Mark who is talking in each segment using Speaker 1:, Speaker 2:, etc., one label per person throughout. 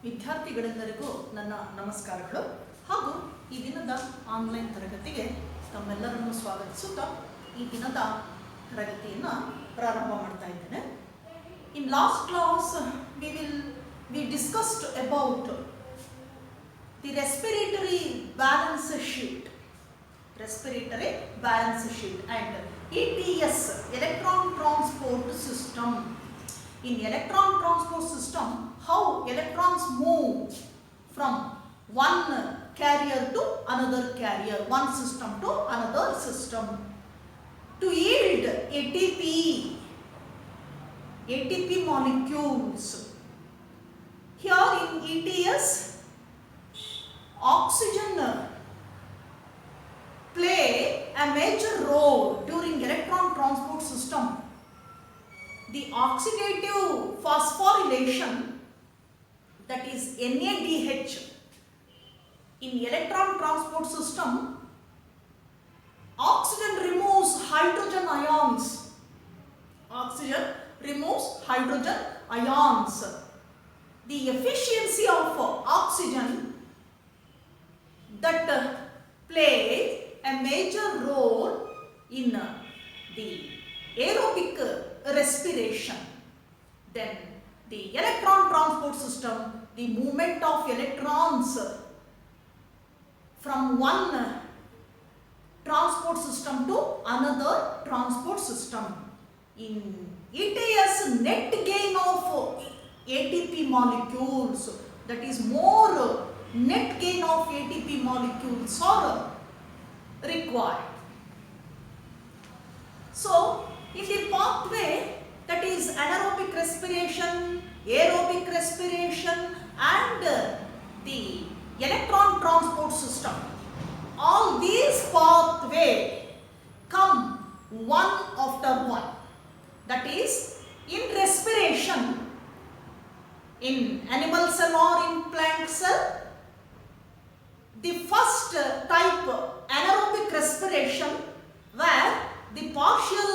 Speaker 1: ವಿದ್ಯಾರ್ಥಿಗಳೆಲ್ಲರಿಗೂ ನನ್ನ ನಮಸ್ಕಾರಗಳು ಹಾಗೂ ಈ ದಿನದ ಆನ್ಲೈನ್ ತರಗತಿಗೆ ತಮ್ಮೆಲ್ಲರನ್ನು ಸ್ವಾಗತಿಸುತ್ತಾ ಈ ದಿನದ ತರಗತಿಯನ್ನು ಪ್ರಾರಂಭ ಮಾಡ್ತಾ ಇದ್ದೇನೆ. In last class we discussed about the respiratory balance sheet and ETS, electron transport system. In electron transport system, how electrons move from one carrier to another carrier, one system to another system to yield ATP molecules. Here in ETS, oxygen play a major role during electron transport system. The oxidative phosphorylation, that is NADH, in electron transport system, oxygen removes hydrogen ions. The efficiency of oxygen that plays a major role in the aerobic respiration. Then the electron transport system, the movement of electrons from one transport system to another transport system. In ETS, net gain of ATP molecules, that is more net gain of ATP molecules are required. So in the pathway, that is anaerobic respiration, aerobic respiration and the electron transport system, all these pathways come one after one. That is, in respiration, in animal cell or in plant cell, the first type anaerobic respiration, where the partial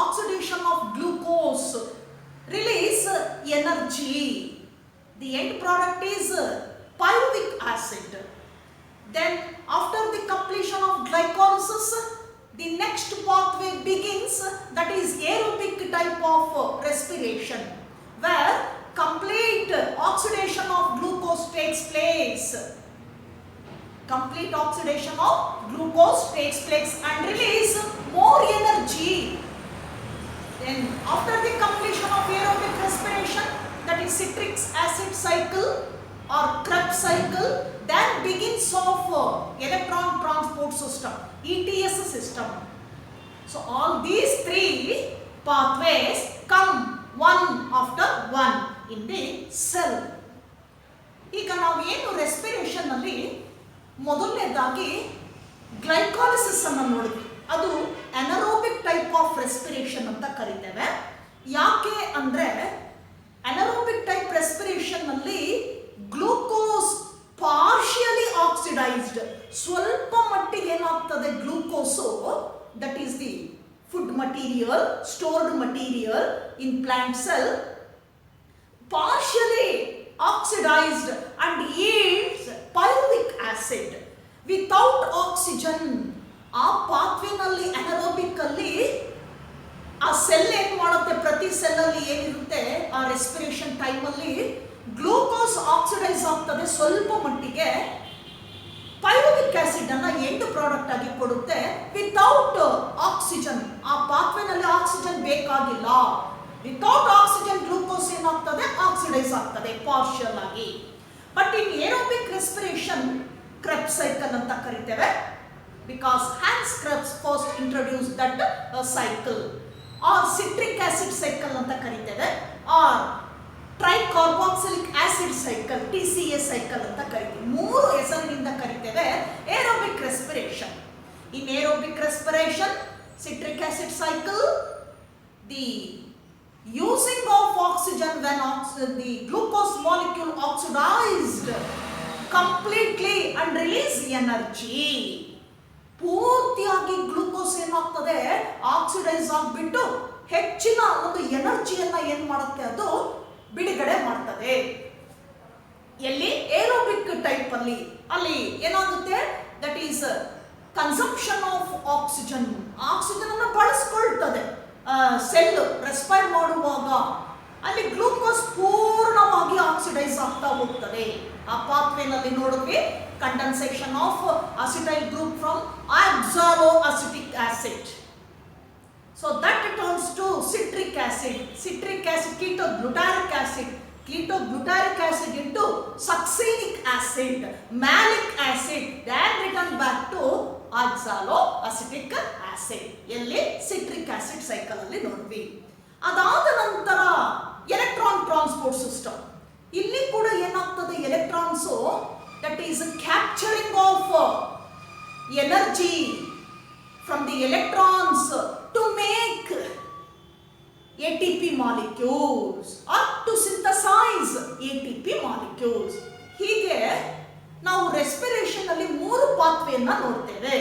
Speaker 1: oxidation of glucose release energy. The end product is pyruvic acid. Then after the completion of glycolysis, the next pathway begins, that is aerobic type of respiration, where complete oxidation of glucose takes place. Complete oxidation of glucose takes place and release more energy. Then after the completion of aerobic respiration, that is citric acid cycle or Krebs cycle, then begins of electron transport system, ETS system. So all these three pathways come one after one in the cell. ಈಗ ನಾವು ಏನು respiration ಅಲ್ಲಿ ಮೊದಲನೇದಾಗಿ glycolysis ಅನ್ನು ನೋಡಿದ್ವಿ. ಅದು anaerobic type of respiration ಅಂತ ಕರಿತೇವೆ. ಯಾಕೆ ಅಂದ್ರೆ ಅನರೋಬಿಕ್ ಟೈಪ್ ರೆಸ್ಪಿರೇಷನ್ ನಲ್ಲಿ ಗ್ಲೂಕೋಸ್ ಪಾರ್ಷಿಯಲಿ ಆಕ್ಸಿಡೈಸ್ಡ್, ಸ್ವಲ್ಪ ಮಟ್ಟಿಗೆ ಏನಾಗ್ತದೆ glucose, that is the food material, stored material in plant cell, partially oxidized and yields pyruvic acid. Without oxygen, ಆ ಪಾತ್ವೆನಲ್ಲಿ ಅನರೋಬಿಕ್ ಅಲ್ಲಿ ಆ ಸೆಲ್ ಏನ್ ಮಾಡುತ್ತೆ, ಪ್ರತಿ ಸೆಲ್ ಅಲ್ಲಿ ಏನಿರುತ್ತೆ ಆ ರೆಸ್ಪಿರೇಷನ್ ಟೈಮ್ ಅಲ್ಲಿ ಗ್ಲೂಕೋಸ್ ಆಕ್ಸಿಡೈಸ್ ಆಗ್ತದೆ ಸ್ವಲ್ಪ ಮಟ್ಟಿಗೆ, ಪೈರುವಿಕ್ ಆಸಿಡ್ ಅನ್ನ ಎಂಡ್ ಪ್ರಾಡಕ್ಟ್ ಆಗಿ ಕೊಡುತ್ತೆ. ವಿತೌಟ್ ಆಕ್ಸಿಜನ್, ಆ ಪಾತ್ವೆನಲ್ಲಿ ಆಕ್ಸಿಜನ್ ಬೇಕಾಗಿಲ್ಲ. ವಿತೌಟ್ ಆಕ್ಸಿಜನ್ ಗ್ಲೂಕೋಸ್ ಏನಾಗ್ತದೆ, ಆಕ್ಸಿಡೈಸ್ ಆಗ್ತದೆ ಪಾರ್ಷಿಯಲ್ ಆಗಿ. But in aerobic respiration Krebs cycle ಅಂತ ಕರಿತೇವೆ, because Hans Krebs first introduce that cycle. Or citric acid cycle ಅಂತ ಕರಿತೇವೆ, or tricarboxylic acid cycle, TCA cycle ಅಂತ ಕರಿತೀವಿ. ಮೂರು ಹೆಸರಿನಿಂದ ಕರಿತೇವೆ aerobic respiration. In aerobic respiration, citric acid cycle, the using of oxygen when the glucose molecule oxidized completely and release energy. ಪೂರ್ತಿಯಾಗಿ glucose ಏನಾಗ್ತದೆ, oxidise ಆಗಿಬಿಟ್ಟು ಹೆಚ್ಚಿನ ಒಂದು ಎನರ್ಜಿಯನ್ನ ಏನ್ ಮಾಡುತ್ತೆ, ಅದು ಬಿಡುಗಡೆ ಮಾಡ್ತದೆ. ಎಲ್ಲಿ ಏರೋಬಿಕ್ ಟೈಪ್ ಅಲ್ಲಿ ಅಲ್ಲಿ ಏನಾಗುತ್ತೆ, that is consumption of oxygen. Oxygen ಅನ್ನು ಬಳಸ್ಕೊಳ್ತದೆ ಸೆಲ್ ರೆಸ್ಪೈರ್ ಮಾಡುವಾಗ. ಅಲ್ಲಿ ಗ್ಲೂಕೋಸ್ ಪೂರ್ಣವಾಗಿ ಆಕ್ಸಿಡೈಸ್ ಆಗ್ತಾ ಹೋಗ್ತದೆ. ಆ ಪಾತ್ವೇನಲ್ಲಿ ನೋಡಿದ್ವಿ condensation of acetyl group from oxaloacetic acid. So that turns to citric acid. Citric acid, ketoglutaric acid. Ketoglutaric acid into succinic acid, malic acid, then return back to oxaloacetic acid. ಎಲ್ಲಿ citric acid cycle ಅಲ್ಲಿ ನೋಡ್ವಿ. ಅದಾದ ನಂತರ electron transport system. ಇಲ್ಲಿ ಕೂಡ ಏನಾಗ್ತದೆ, electrons that is capturing of energy from the electrons to make ATP molecules or to synthesize ATP molecules. ಹೀಗೆ ನಾವು respiration ಅಲ್ಲಿ 3 ಪಾತ್ವೆಯನ್ನ ನೋಡ್ತೇವೆ.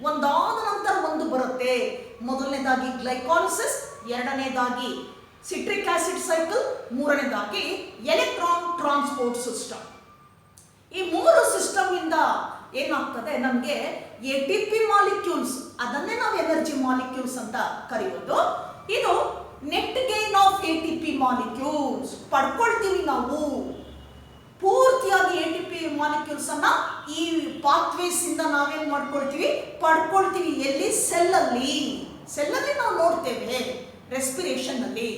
Speaker 1: ಒಂದಾದ ನಂತರ ಒಂದು ಬರುತ್ತೆ. ಮೊದಲನೇದಾಗಿ ಗ್ಲೈಕಾಲಿಸಿಸ್, ಎರಡನೇದಾಗಿ ಸಿಟ್ರಿಕ್ ಆಸಿಡ್ ಸೈಕಲ್, ಮೂರನೇದಾಗಿ ಎಲೆಕ್ಟ್ರಾನ್ ಟ್ರಾನ್ಸ್ಪೋರ್ಟ್ ಸಿಸ್ಟಮ್. ಈ 3 ಸಿಸ್ಟಮ್ ಇಂದ ಏನಾಗ್ತದೆ, ನಮಗೆ ATP ಮಾಲಿಕ್ಯೂಲ್ಸ್, ಅದನ್ನೇ ನಾವು ಎನರ್ಜಿ ಮಾಲಿಕ್ಯೂಲ್ಸ್ ಅಂತ ಕರೆಯೋದು. ಇದು net gain of ATP molecules ಪಡ್ಕೊಳ್ತೀವಿ ನಾವು. ಪೂರ್ತಿಯಾಗಿ ATP ಮಾಲಿಕ್ಯೂಲ್ಸ್ ಅನ್ನ ಈ ಪಾತ್ವೇಸ್ ಇಂದ ನಾವೇನ್ ಮಾಡ್ಕೊಳ್ತೀವಿ, ಪಡ್ಕೊಳ್ತೀವಿ. ಎಲ್ಲಿ? ಸೆಲ್ಲಲ್ಲಿ ನಾವು ನೋಡ್ತೇವೆ ರೆಸ್ಪಿರೇಷನ್ ಅಲ್ಲಿ.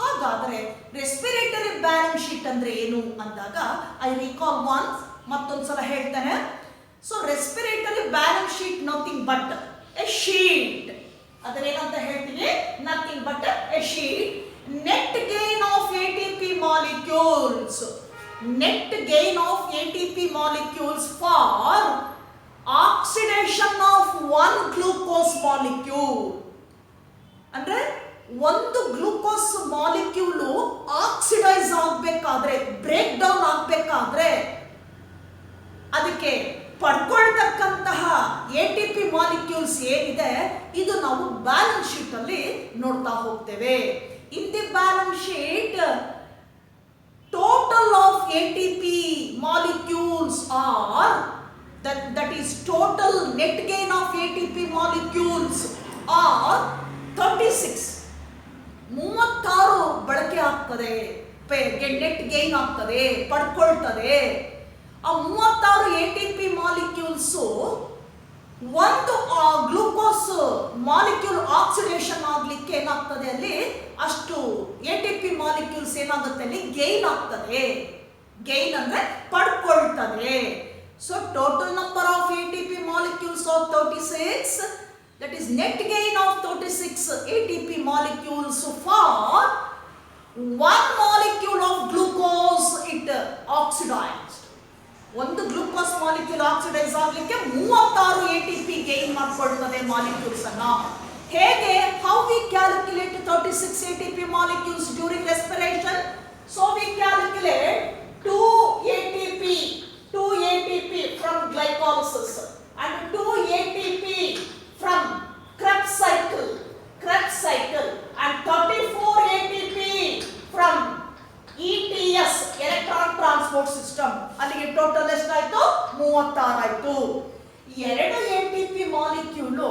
Speaker 1: ಹಾಗಾದ್ರೆ ರೆಸ್ಪಿರೇಟರಿ ಬ್ಯಾಲೆನ್ಸ್ ಶೀಟ್ ಅಂದ್ರೆ ಏನು ಅಂದಾಗ ಐ ರಿಕಾಲ್ ಒನ್ಸ್, ಮತ್ತೊಂದ್ಸಲ ಹೇಳ್ತೇನೆ. So respiratory balance sheet nothing but a sheet. ಅದನ್ನೇನಂತ ಹೇಳ್ತೀವಿ? Nothing but a sheet. Net gain of ATP molecules, net gain of ATP molecules for oxidation of 1 glucose molecule. ಅಂದ್ರೆ ಒಂದು glucose molecule oxidise ಆಗಬೇಕಾದ್ರೆ, break down ಆಗಬೇಕಾದ್ರೆ ಅದಕ್ಕೆ ಪಡ್ಕೊಳ್ತಕ್ಕಂತಹ ATP molecules ಏನಿದೆ, ಇದು ನಾವು ಬ್ಯಾಲೆನ್ಸ್ ಶೀಟ್ ಅಲ್ಲಿ ನೋಡ್ತಾ ಹೋಗ್ತೇವೆ. In the balance sheet total of ATP molecules R that is total net gain of ATP molecules are 36. 36 ಬಳಕೆ ಆಗ್ತದೆ, ನೆಟ್ ಗೈನ್ ಆಗ್ತದೆ, ಪಡ್ಕೊಳ್ತದೆ. ಆ 36 ATP ಮಾಲಿಕ್ಯೂಲ್ಸ್ ಒಂದು ಗ್ಲೂಕೋಸ್ ಮಾಲಿಕ್ಯೂಲ್ ಆಕ್ಸಿಡೇಷನ್ ಆಗ್ಲಿಕ್ಕೆ ಏನಾಗ್ತದೆ, ಅಲ್ಲಿ ಅಷ್ಟು ATP ಮಾಲಿಕ್ಯೂಲ್ಸ್ ಏನಾಗುತ್ತೆ, ಅಲ್ಲಿ ಗೈನ್ ಆಗ್ತದೆ. ಗೈನ್ ಅಂದ್ರೆ ಪಡ್ಕೊಳ್ತದೆ. So total number of ATP molecules of 36, that is net gain of 36 ATP molecules for 1 molecule of glucose it oxidized. ಒಂದು ಗ್ಲೂಕೋಸ್ ಮಾಲಿಕ್ಯೂಲ್ ಆಕ್ಸಿಡೈಸ್ ಆಗಲಿಕ್ಕೆ 36 ATP ಗೈನ್ ಮಾಡ್ಕೊಳ್ತದೆ ಮಾಲಿಕ್ಯೂಲ್ಸ್ ಅನ್ನ. ಹೇಗೆ? How we calculate 36 ATP molecules during respiration? So we calculate 2 ATP from glycolysis and 2 ATP from Krebs cycle and 34 ATP from ETS electron transport system. ಅಲ್ಲಿಗೆ total ಎಷ್ಟಾಯ್ತು? 36 ಆಯ್ತು. 2 ATP molecule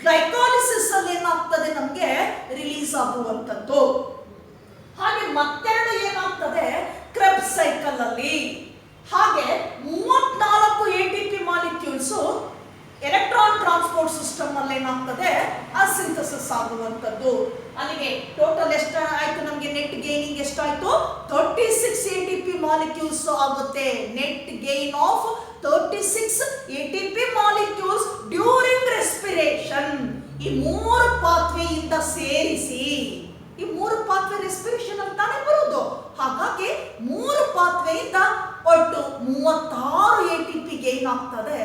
Speaker 1: glycolysis ಅಲ್ಲಿ ಏನಾಗ್ತದೆ, ನಮಗೆ release ಆಗುವಂತದ್ದು. ಹಾಗೆ ಮತ್ತೆರಡು ಏನಾಗ್ತದೆ, ಕ್ರೆಬ್ಸ್ ಸೈಕಲ್ ಅಲ್ಲಿ. ಹಾಗೆ 34 ATP molecules electron transport system ಅಲ್ಲಿ ಏನಾಗ್ತದೆ, ಸಿಂಥಸಿಸ್ ಆಗುವಂತದ್ದು. ಅಲ್ಲಿಗೆ ಟೋಟಲ್ ಎಷ್ಟಾಯ್ತು, ನಮಗೆ ನೆಟ್ ಗೈನಿಂಗ್ ಎಷ್ಟಾಯ್ತು? 36 ATP ಮಾಲಿಕ್ಯೂಲ್ಸ್ ಆಗುತ್ತೆ. Net gain of 36 ATP molecules during respiration. ಈ 3 ಪಾತ್ವೆಯಿಂದ ಸೇರಿಸಿ, ಈ 3 ಪಾತ್ವೆ ರೆಸ್ಪಿರೇಷನ್ ಅಂತಾನೆ ಬರುವುದು. ಹಾಗಾಗಿ 3 ಪಾತ್ವೆಯಿಂದ ಒಟ್ಟು 36 ATP ಗೈನ್ ಆಗ್ತದೆ.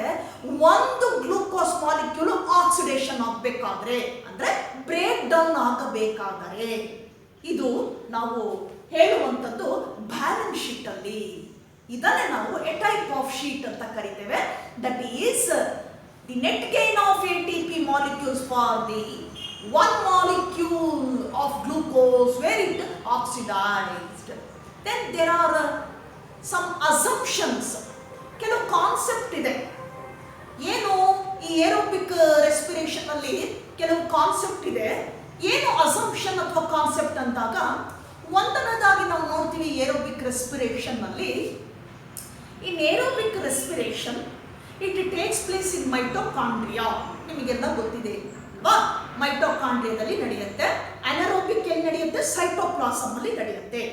Speaker 1: ಒಂದು ಗ್ಲೂಕೋಸ್ ಮಾಲಿಕ್ಯೂಲ್ ಆಕ್ಸಿಡೇಷನ್ ಆಗಬೇಕಾದ್ರೆ, ಅಂದ್ರೆ ಬ್ರೇಕ್ ಡೌನ್ ಆಗಬೇಕಾದರೆ. ಇದು ನಾವು ಹೇಳುವಂಥದ್ದು ಬ್ಯಾಲೆನ್ಸ್ ಶೀಟ್ ಅಲ್ಲಿ. ಇದನ್ನೇ ನಾವು ಎ ಟೈಪ್ ಆಫ್ ಶೀಟ್ ಅಂತ ಕರಿತೇವೆ. That is the net gain of ATP molecules for the 1 molecule of glucose where it oxidized. Then there are some assumptions, ಕೆಲವು ಕಾನ್ಸೆಪ್ಟ್ ಇದೆ. ಏನು ಈ ಏರೋಬಿಕ್ ರೆಸ್ಪಿರೇಷನ್ ಅಲ್ಲಿ ಕೆಲವು ಕಾನ್ಸೆಪ್ಟ್ ಇದೆ. ಏನು ಅಸಂಪ್ಷನ್ ಅಥವಾ ಕಾನ್ಸೆಪ್ಟ್ ಅಂದಾಗ, ಒಂದನೇದಾಗಿ ನಾವು ನೋಡ್ತೀವಿ ಏರೋಬಿಕ್ ರೆಸ್ಪಿರೇಷನ್ ಅಲ್ಲಿ, in aerobic respiration it takes place in mitochondria. ನಿಮಗೆಲ್ಲ ಗೊತ್ತಿದೆ ಅಲ್ವಾ? ಮೈಟೋಕಾಂಡ್ರಿಯಾದಲ್ಲಿ ನಡೆಯುತ್ತೆ. ಅನರೋಬಿಕ್ ಎಲ್ಲಿ ನಡೆಯುತ್ತೆ? ಸೈಟೋಪ್ಲಾಸಮ್ ಅಲ್ಲಿ ನಡೆಯುತ್ತೆ.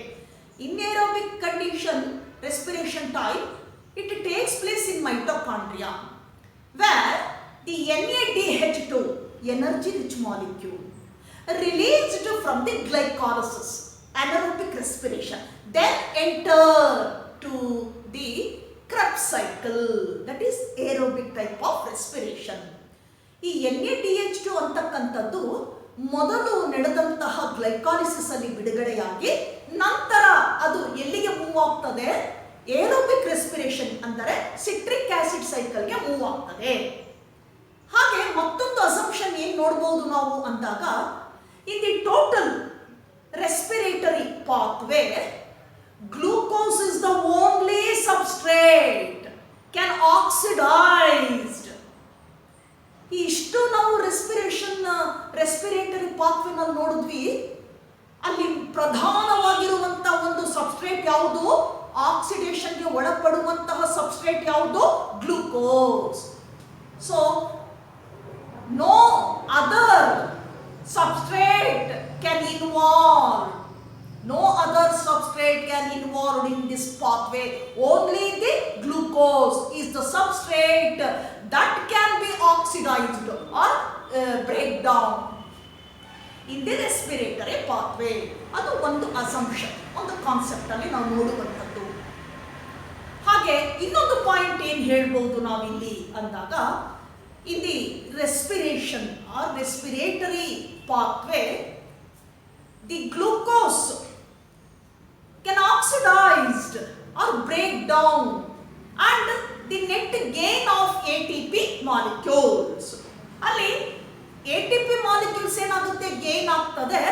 Speaker 1: ಇನ್ಏರೋಬಿಕ್ condition respiration type, it takes place in mitochondria where the NADH2 energy rich molecule released from the glycolysis anaerobic respiration then enter to the Krebs cycle, that is aerobic type of respiration. ಈ NADH2 ಅಂತಕ್ಕಂಥದ್ದು ಮೊದಲು ನಡೆದಂತಹ glycolysis ಅಲ್ಲಿ ಬಿಡುಗಡೆಯಾಗಿ ನಂತರ ಅದು ಎಲ್ಲಿಗೆ move ಆಗ್ತದೆ? ಏರೋಬಿಕ್ ರೆಸ್ಪಿರೇಷನ್ ಅಂದರೆ ಸಿಟ್ರಿಕ್ ಆಸಿಡ್ ಸೈಕಲ್ಗೆ ಮೂವ್ ಆಗ್ತದೆ. ಹಾಗೆ ಮತ್ತೊಂದು ಅಸಂಪ್ಷನ್ ಏನ್ ನೋಡಬಹುದು ನಾವು ಅಂದಾಗ, in the total respiratory pathway glucose is the only substrate can oxidised. ಇಷ್ಟು ನಾವು ರೆಸ್ಪಿರೇಟರಿ ಪಾತ್ವೆನಲ್ಲಿ ನೋಡಿದ್ವಿ. ಅಲ್ಲಿ ಪ್ರಧಾನವಾಗಿರುವಂತ ಒಂದು ಸಬ್ಸ್ಟ್ರೇಟ್ ಯಾವುದು? ಆಕ್ಸಿಡೇಷನ್ಗೆ ಒಳಪಡುವಂತಹ ಸಬ್ಸ್ಟ್ರೇಟ್ ಯಾವುದು? Glucose. So no other substrate can involve. No other substrate can involved in this pathway. Only the glucose is the substrate that can be oxidized or break down in the respiratory pathway. ಅದು ಒಂದು assumption, ಒಂದು concept ಅಲ್ಲಿ ನಾವು ನೋಡುವಂಥದ್ದು. ಹಾಗೆ ಇನ್ನೊಂದು point ಏನು ಹೇಳ್ಬೋದು ನಾವಿಲ್ಲಿ ಅಂದಾಗ, in the respiration or respiratory pathway the glucose can oxidized or break down and the net gain of ATP molecules. ಅಲ್ಲಿ ATP molecules ಏನಾಗುತ್ತೆ? ಗೇನ್ ಆಗ್ತದೆ.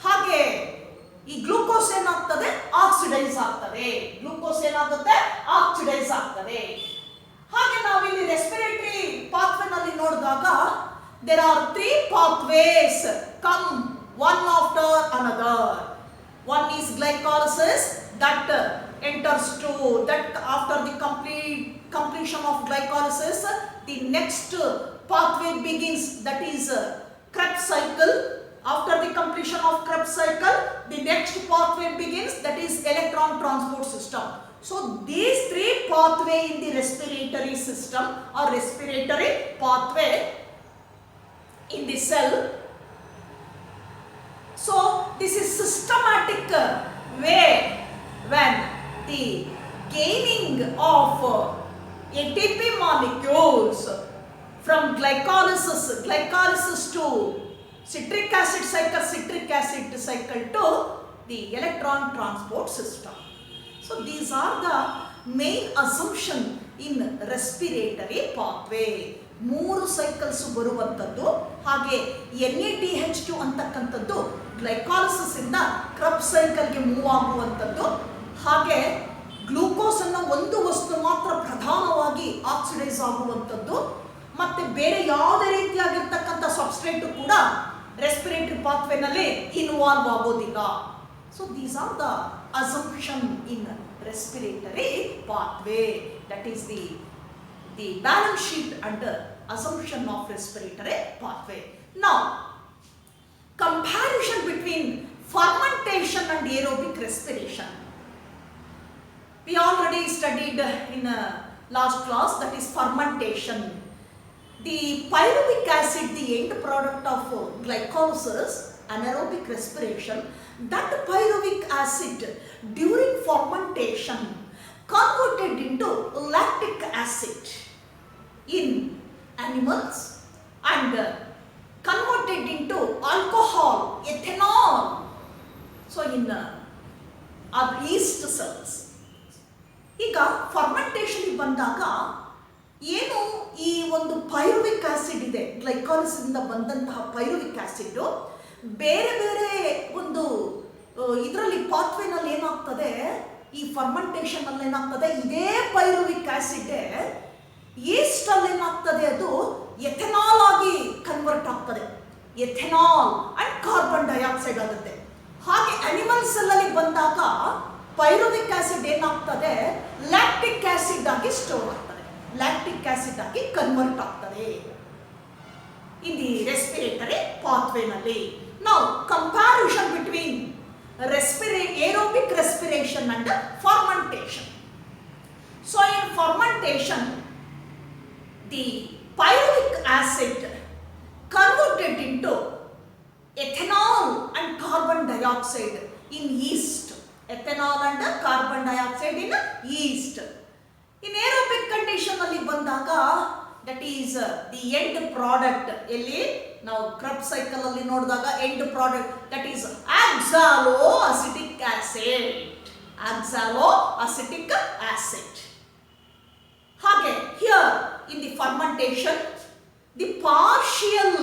Speaker 1: ಹಾಗೆ ಈ ಗ್ಲೂಕೋಸ್ ಏನಾಗ್ತದೆ? ಆಕ್ಸಿಡೈಸ್ ಆಗ್ತದೆ. ಗ್ಲೂಕೋಸ್ ಏನಾಗುತ್ತೆ? ಆಕ್ಸಿಡೈಸ್ ಆಗ್ತದೆ. ಹಾಗೆ ನಾವಿಲ್ಲಿ ರೆಸ್ಪಿರೇಟರಿ ಪಾಥ್ವೇನಲ್ಲಿ ನೋಡಿದಾಗ there are 3 pathways come one after another. One is glycolysis that enters to that after the completion of glycolysis the next pathway begins, that is Krebs cycle. After the completion of Krebs cycle the next pathway begins, that is electron transport system. So these 3 pathway in the respiratory system or respiratory pathway in the cell. So this is systematic way when the gaining of ATP molecules from glycolysis to citric acid cycle to the electron transport system. So these are the main assumption in respiratory pathway. 3 cycles ಬರುವಂಥದ್ದು. ಹಾಗೆ NADH2 ಅಂತಕ್ಕಂಥದ್ದು glycolysis ಇಂದ ಕ್ರೆಬ್ಸ್ ಸೈಕಲ್ಗೆ move ಆಗುವಂಥದ್ದು. ಹಾಗೆ glucose ಅನ್ನೋ ಒಂದು ವಸ್ತು ಮಾತ್ರ ಪ್ರಧಾನವಾಗಿ ಆಕ್ಸಿಡೈಸ್ ಆಗುವಂಥದ್ದು. ಮತ್ತೆ ಬೇರೆ ಯಾವುದೇ ರೀತಿಯಾಗಿರ್ತಕ್ಕಂಥ ಸಬ್ಸ್ಟ್ರೇಟ್ ಕೂಡ ರೆಸ್ಪಿರೇಟರಿ ಪಾಥ್ವೇನಲ್ಲಿ ಇನ್ವಾಲ್ವ್ ಆಗೋದಿಲ್ಲ. So these are the assumption in respiratory pathway. That is the balance sheet under assumption of respiratory pathway. Now, comparison between fermentation and aerobic respiration. We already studied in last class, that is fermentation. The pyruvic acid, the end product of glycolysis, anaerobic respiration, that pyruvic acid during fermentation converted into lactic acid in animals and converted into alcohol, ethanol, so in yeast cells. ಈಗ fermentation ಬಂದಾಗ ಏನು ಈ ಒಂದು ಪೈರುವಿಕ್ acid ಇದೆ, glycolysis ಇಂದ ಬಂದಂತಹ ಪೈರುವಿಕ್ acid ಬೇರೆ ಬೇರೆ ಒಂದು ಇದರಲ್ಲಿ ಪಾಥ್ವೇನಲ್ಲಿ ಏನಾಗ್ತದೆ, ಈ ಫರ್ಮೆಂಟೇಷನ್ ಅಲ್ಲಿ ಏನಾಗ್ತದೆ, ಇದೇ ಪೈರುವಿಕ್ ಆಸಿಡ್ ಈಸ್ಟ್ ಅಲ್ಲಿ ಏನಾಗ್ತದೆ, ಅದು ಎಥೆನಾಲ್ ಆಗಿ ಕನ್ವರ್ಟ್ ಆಗ್ತದೆ. ಎಥೆನಾಲ್ ಅಂಡ್ ಕಾರ್ಬನ್ ಡೈಆಕ್ಸೈಡ್ ಆಗುತ್ತೆ. ಹಾಗೆ ಅನಿಮಲ್ ಸೆಲ್ ಅಲ್ಲಿ ಬಂದಾಗ ಪೈರುವಿಕ್ ಆಸಿಡ್ ಏನಾಗ್ತದೆ, ಲ್ಯಾಕ್ಟಿಕ್ ಆಸಿಡ್ ಆಗಿ ಸ್ಟೋರ್ ಆಗ್ತದೆ, ಲ್ಯಾಕ್ಟಿಕ್ ಆಸಿಡ್ ಆಗಿ ಕನ್ವರ್ಟ್ ಆಗ್ತದೆ ಇನ್ ದಿ ರೆಸ್ಪಿರೇಟರಿ ಪಾತ್ವೇನಲ್ಲಿ. ನಾವು comparison between aerobic respiration and fermentation. So in fermentation, the pyruvic acid converted into ethanol and carbon dioxide in yeast. Ethanol and carbon dioxide in yeast. In aerobic condition alli bandaga, that is the end product. Elli ನಾವು ಕ್ರಬ್ cycle ಅಲ್ಲಿ ನೋಡಿದಾಗ end product, that is oxaloacetic acid. Oxaloacetic acid. ಹಾಗೆ here in the fermentation the partial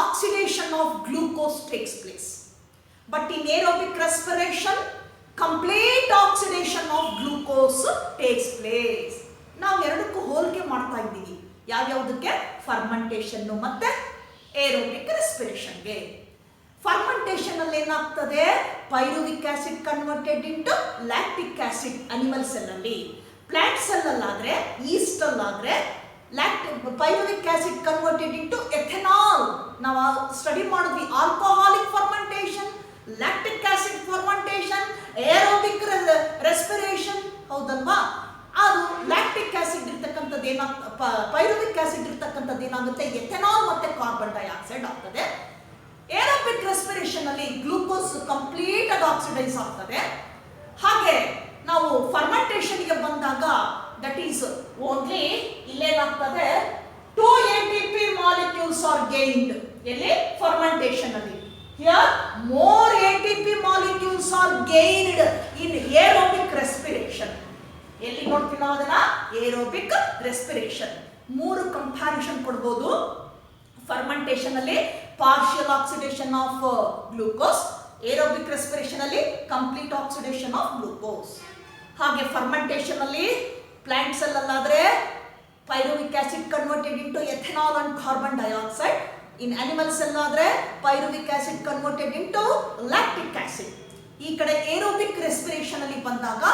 Speaker 1: oxidation of glucose takes place, but in aerobic respiration complete oxidation of glucose takes place. ನಾವು ಎರಡಕ್ಕೂ ಹೋಲಿಕೆ ಮಾಡ್ತಾ ಇದ್ದೀವಿ. ಯಾವ್ಯಾವುದಕ್ಕೆ? ಫರ್ಮೆಂಟೇಷನ್ ಮತ್ತೆ ಏರೋಬಿಕ್ ರೆಸ್ಪಿರೇಷನ್ಗೆ. Fermentation ಅಲ್ಲಿ ಏನಾಗ್ತದೆ, pyruvic acid converted into lactic acid animal cell ಅಲ್ಲಿ. ಪ್ಲಾಂಟ್ ಸೆಲ್ ಅಲ್ಲಾದ್ರೆ, ಈಸ್ಟ್ ಅಲ್ಲಾದ್ರೆ pyruvic acid converted into ethanol. ನಾವು ಸ್ಟಡಿ ಮಾಡಿದ್ವಿ alcoholic fermentation, lactic acid fermentation, aerobic respiration, ಹೌದಲ್ವಾ? ಅದು ಲ್ಯಾಕ್ಟಿಕ್ ಆಸಿಡ್ ಇರ್ತಕ್ಕಂಥದ್ದು ಪೈರುವಿಕ್ ಆಸಿಡ್ ಇರ್ತಕ್ಕಂಥದ್ದು ಏನಾಗುತ್ತೆ, ಎಥೆನಾಲ್ ಮತ್ತೆ ಕಾರ್ಬನ್ ಡೈಆಕ್ಸೈಡ್ ಆಗ್ತದೆ. ಏರೋಬಿಕ್ ರೆಸ್ಪಿರೇಷನ್ ಅಲ್ಲಿ ಗ್ಲೂಕೋಸ್ ಕಂಪ್ಲೀಟ್ ಆಗಿ ಆಕ್ಸಿಡೈಸ್ ಆಗ್ತದೆ. ಹಾಗೆ ನಾವು ಫರ್ಮೆಂಟೇಷನ್ಗೆ ಬಂದಾಗ ದಟ್ ಈಸ್ ಓನ್ಲಿ ಇಲ್ಲೇನಾಗ್ತದೆ, 2 ATP ಮಾಲಿಕ್ಯೂಲ್ಸ್ ಆರ್ ಗೇನ್ಡ್. ಎಲ್ಲಿ? ಫರ್ಮೆಂಟೇಷನ್ ಅಲ್ಲಿ. Here more ATP molecules are gained in aerobic respiration. ಎಲ್ಲಿ ನೋಡ್ತೀವಿ ನಾವು ಅದನ್ನ? Aerobic respiration. 3 ಕಂಪ್ಯಾರಿಸನ್ ಕೊಡ್ಬೋದು. ಫರ್ಮೆಂಟೇಷನ್ ಅಲ್ಲಿ partial oxidation of glucose, aerobic respiration ಅಲ್ಲಿ ಕಂಪ್ಲೀಟ್ ಆಕ್ಸಿಡೇಷನ್ ಆಫ್ ಗ್ಲೂಕೋಸ್. ಹಾಗೆ ಫರ್ಮೆಂಟೇಷನ್ ಅಲ್ಲಿ ಪ್ಲಾಂಟ್ ಸೆಲ್ ಅಲ್ಲಾದ್ರೆ pyruvic acid converted into ethanol and carbon dioxide. In animal cell ಆದ್ರೆ pyruvic acid converted into lactic acid. ಈ ಕಡೆ aerobic respiration ಅಲ್ಲಿ ಬಂದಾಗ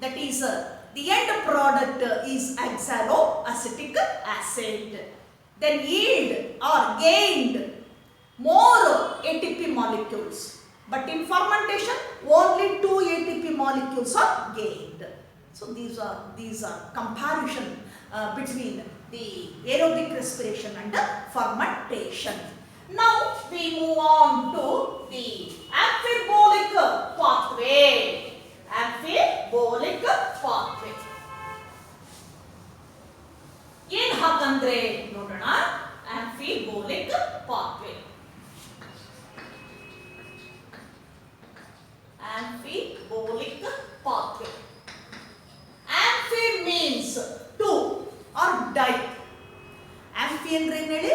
Speaker 1: that is the end product is oxaloacetic acid. Then yield or gained more ATP molecules, but in fermentation only 2 ATP molecules are gained. So these are comparison between the aerobic respiration and the fermentation. Now we move on to the amphibolic pathway. Amphibolic pathway ಏನ್ ಹಾಗಂದ್ರೆ ನೋಡೋಣ. Amphibolic pathway, amphibolic pathway. Amphi means two or di. Amphi ಅಂದ್ರೆ ಏನ್ ಹೇಳಿ?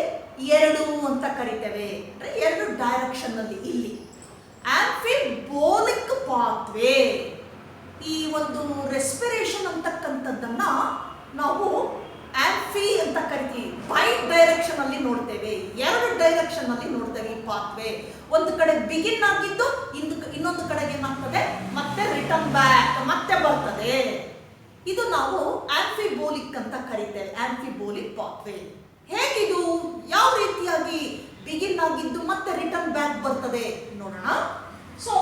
Speaker 1: ಎರಡು ಅಂತ ಕರಿತೇವೆ, ಅಂದ್ರೆ ಎರಡು ಡೈರೆಕ್ಷನ್ ಅಲ್ಲಿ. ಇಲ್ಲಿ ಆಂಫಿಬೋಲಿಕ್ ಪಾಥ್ವೇ, ಈ ಒಂದು ರೆಸ್ಪಿರೇಷನ್ ಅಂತಕ್ಕಂಥದ್ದನ್ನ ನಾವು ಆಂಫಿ ಅಂತ ಕರಿತೀವಿ. ವೈಟ್ ಡೈರೆಕ್ಷನ್ ಅಲ್ಲಿ ನೋಡ್ತೇವೆ, ಎರಡು ಡೈರೆಕ್ಷನ್ ಅಲ್ಲಿ ನೋಡ್ತೇವೆ ಈ ಪಾಥ್ವೇ. ಒಂದು ಕಡೆ ಬಿಗಿನ್ ಆಗಿದ್ದು ಇನ್ನೊಂದು ಕಡೆಗೆ ಏನಾಗ್ತದೆ, ಮತ್ತೆ ರಿಟರ್ನ್ ಬ್ಯಾಕ್ ಮತ್ತೆ ಬರ್ತದೆ. ಇದು ನಾವು ಆಂಫಿಬೋಲಿಕ್ ಅಂತ ಕರಿತೇವೆ, ಆಂಫಿಬೋಲಿಕ್ ಪಾಥ್ವೇ. ಹೇಗಿದು, ಯಾವ ರೀತಿಯಾಗಿ ಬಿಗಿನ್ ಆಗಿದ್ದು ಮತ್ತೆ ರಿಟರ್ನ್ ಬ್ಯಾಕ್ ಬರ್ತದೆ ನೋಡೋಣ. So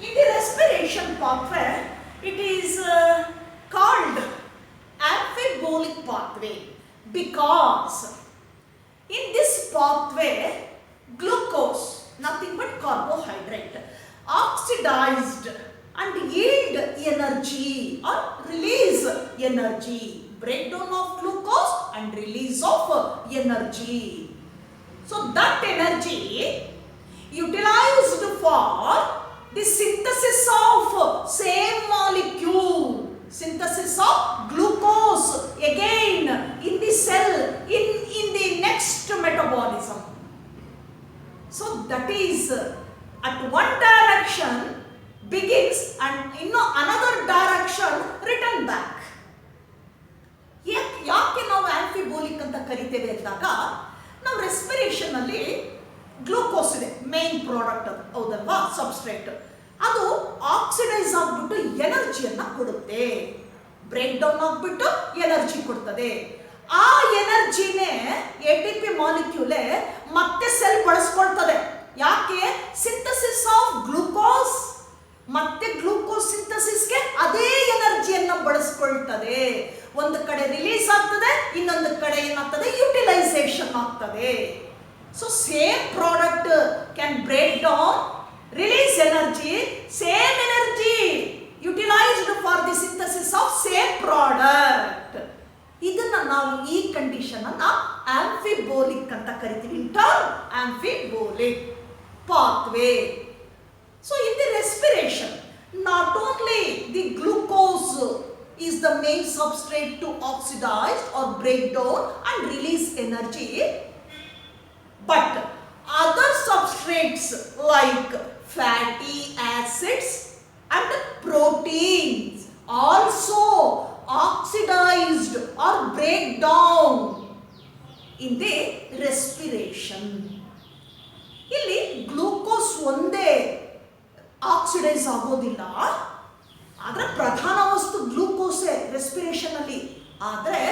Speaker 1: in the respiration pathway it is called amphibolic pathway because in this pathway glucose, nothing but carbohydrate, oxidized and yield energy or release energy, breakdown of glucose and release of energy. So that energy utilized for the synthesis of same molecule, synthesis of glucose again in the cell in the next metabolism. So that is at one direction begins and another direction return back. ಯಾಕೆ ನಾವು ಆಂಫಿಬೋಲಿಕ್ ಅಂತ ಕರಿತೇವೆ ಅಂದಾಗ, ನಾವು respiration ಅಲ್ಲಿ glucose ಇದೆ main product, ಅದು ಹೌದಲ್ವಾ, ಸಬ್ಸ್ಟ್ರೇಟ್. ಅದು ಆಕ್ಸಿಡೈಸ್ ಆಗ್ಬಿಟ್ಟು ಎನರ್ಜಿಯನ್ನ ಕೊಡುತ್ತೆ, ಬ್ರೇಕ್ ಡೌನ್ ಆಗ್ಬಿಟ್ಟು ಎನರ್ಜಿ ಕೊಡ್ತದೆ. ಆ ಎನರ್ಜಿನೇ ATP ಮಾಲಿಕ್ಯೂಲೇ ಮತ್ತೆ ಸೆಲ್ ಬಳಸ್ಕೊಳ್ತದೆ. ಯಾಕೆ? ಸಿಂಥಸಿಸ್ ಆಫ್ ಗ್ಲೂಕೋಸ್, ಮತ್ತೆ ಗ್ಲೂಕೋಸ್ ಸಿಂಥಸಿಸ್ಗೆ ಅದೇ ಎನರ್ಜಿಯನ್ನ ಬಳಸ್ಕೊಳ್ತದೆ. ಒಂದು ಕಡೆ ರಿಲೀಸ್ ಆಗ್ತದೆ, ಇನ್ನೊಂದು ಕಡೆ ಏನಾಗ್ತದೆ, ಯುಟಿಲೈಸೇಷನ್ ಆಗ್ತದೆ. So same product can break down, release energy, same energy utilized for the synthesis of same product. ಇದನ್ನ ನಾವು ಈ ಕಂಡೀಷನ್ ಅನ್ನ ಆಂಫಿಬೋಲಿಕ್ ಅಂತ ಕರಿತೀವಿ. In term amphibolic pathway. So in the respiration, not only the glucose is the main substrate to oxidize or break down and release energy, but other substrates like fatty acids and proteins also oxidized or break down in the respiration. ಇಲ್ಲಿ glucose ಒಂದೇ oxidise ಆಗೋದಿಲ್ಲ, ಆದರೆ ಪ್ರಧಾನ ವಸ್ತು ಗ್ಲೂಕೋಸೇ respiration ಅಲ್ಲಿ. ಆದರೆ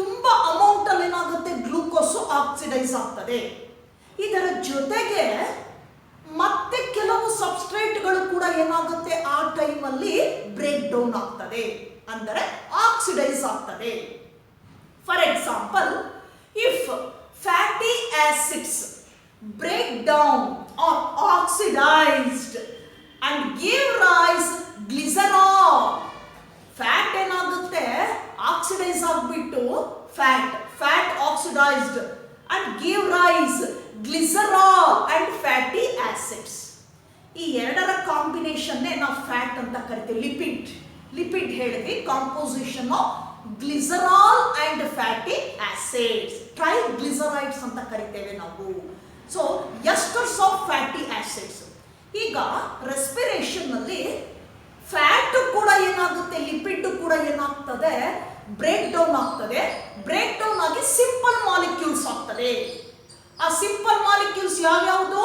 Speaker 1: ತುಂಬಾ amount ಅಲ್ಲಿ ಏನಾಗುತ್ತೆ, ಗ್ಲೂಕೋಸ್ ಆಕ್ಸಿಡೈಸ್ ಆಗ್ತದೆ. ಇದರ ಜೊತೆಗೆ ಮತ್ತೆ ಕೆಲವು ಸಬ್ಸ್ಟ್ರೇಟ್ಗಳು ಕೂಡ ಏನಾಗುತ್ತೆ, ಆ ಟೈಮಲ್ಲಿ ಬ್ರೇಕ್ ಡೌನ್ ಆಗ್ತದೆ, ಅಂದರೆ ಆಕ್ಸಿಡೈಸ್ ಆಗ್ತದೆ. For example, if fatty acids break down or oxidized and give rise glycerol, fat ಏನಾಗುತ್ತೆ, ಆಕ್ಸಿಡೈಸ್ ಆಗಿಬಿಟ್ಟು fat oxidised and give rise glycerol and fatty acids. ಈ ಎರಡರ ಕಾಂಬಿನೇಷನ್ ನಾವು ಫ್ಯಾಟ್ ಅಂತ ಕರಿತೀವಿ. ಲಿಪಿಡ್ ಹೇಳಿದ್ವಿ, composition of glycerol and fatty acids, triglycerides ಅಂತ ಕರಿತೇವೆ ನಾವು. So esters of fatty acids. ಈಗ ರೆಸ್ಪಿರೇಷನ್ ಅಲ್ಲಿ ಫ್ಯಾಟ್ ಕೂಡ ಏನಾಗುತ್ತೆ, ಲಿಪಿಡ್ ಕೂಡ ಏನಾಗ್ತದೆ, ಬ್ರೇಕ್ ಡೌನ್ ಆಗ್ತದೆ. ಬ್ರೇಕ್ ಡೌನ್ ಆಗಿ ಸಿಂಪಲ್ ಮಾಲಿಕ್ಯೂಲ್ಸ್ ಆಗ್ತದೆ. ಆ ಸಿಂಪಲ್ ಮಾಲಿಕ್ಯೂಲ್ಸ್ ಯಾವ್ಯಾವುದು,